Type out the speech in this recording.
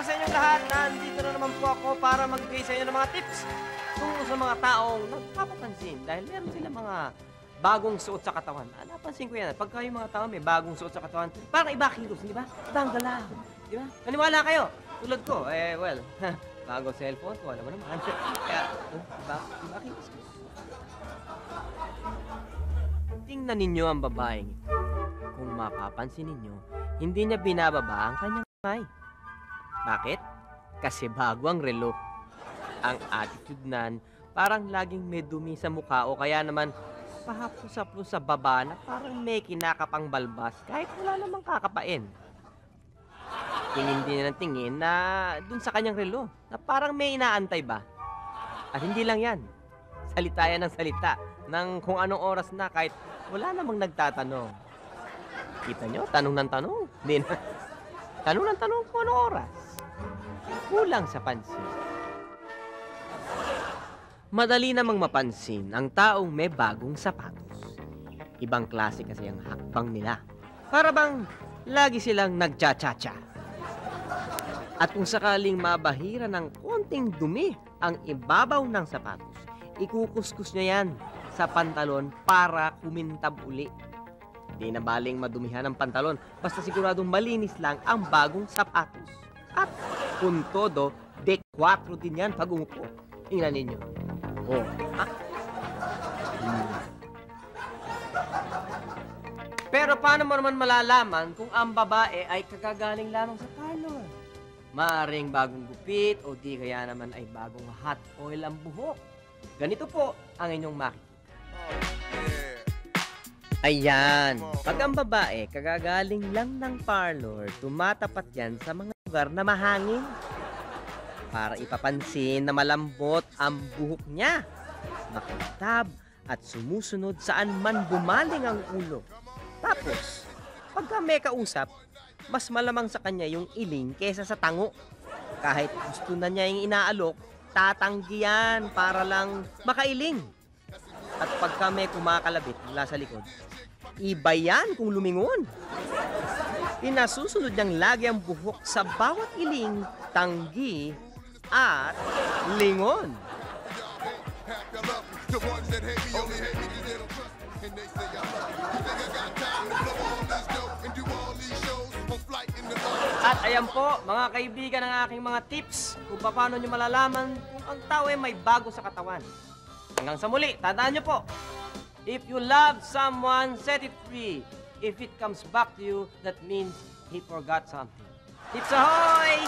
sa inyong lahat. Nandito na naman po ako para magbigay sa inyo ng mga tips tungkol sa mga taong nagpapapansin dahil meron sila mga bagong suot sa katawan. Napansin ko yan. Pagka yung mga tao may bagong suot sa katawan, parang iba kilos, di ba? Ibang galaw. Di ba? Maniwala kayo. Tulad ko, well, bago cellphone ko, alam mo naman. Kaya, iba kilos ko. Tingnan ninyo ang babaeng ito. Kung mapapansin ninyo, hindi niya binababa ang kanyang kamay. Bakit? Kasi bago ang relo. Ang attitude nan, parang laging may dumi sa mukha o kaya naman pahaplos-haplos sa baba na parang may kinakapang balbas kahit wala namang kakapain. Tingin din niya ng tingin na dun sa kanyang relo na parang may inaantay ba. At hindi lang yan. Salita yan ng salita ng kung anong oras na kahit wala namang nagtatanong. Kita nyo? Tanong ng tanong. Hindi na. Tanong ng tanong kung anong oras. Kulang sa pansin. Madali namang mapansin ang taong may bagong sapatos. Ibang klase kasi ang hakbang nila. Para bang lagi silang nagcha-cha-cha. At kung sakaling mabahira ng konting dumi ang ibabaw ng sapatos, ikukuskus niya yan sa pantalon para kumintab uli. Di na baling madumihan ang pantalon, basta siguradong malinis lang ang bagong sapatos. At kung todo, de 4 din yan pag umupo. Tingnan ninyo. Oh, ha? Pero paano mo naman malalaman kung ang babae ay kagagaling lamang sa parlor? Maaring bagong gupit o di kaya naman ay bagong hot oil ang buhok. Ganito po ang inyong makikita. Ayan, pag ang babae kagagaling lang ng parlor, tumatapat yan sa mga lugar na mahangin para ipapansin na malambot ang buhok niya, makintab at sumusunod saan man bumaling ang ulo. Tapos, pagka may kausap, mas malamang sa kanya yung iling kesa sa tango. Kahit gusto na niya yung inaalok, tatanggi yan para lang makailing. At pagka may kumakalabit mula sa likod, iba yan kung lumingon. Pinasusunod niyang lagi ang buhok sa bawat iling, tanggi, at lingon. At ayan po, mga kaibigan, ng aking mga tips kung paano nyo malalaman kung ang tao ay may bago sa katawan. Hanggang sa muli, tandaan nyo po, if you love someone, set it free. If it comes back to you, that means he forgot something. Tips ahoy!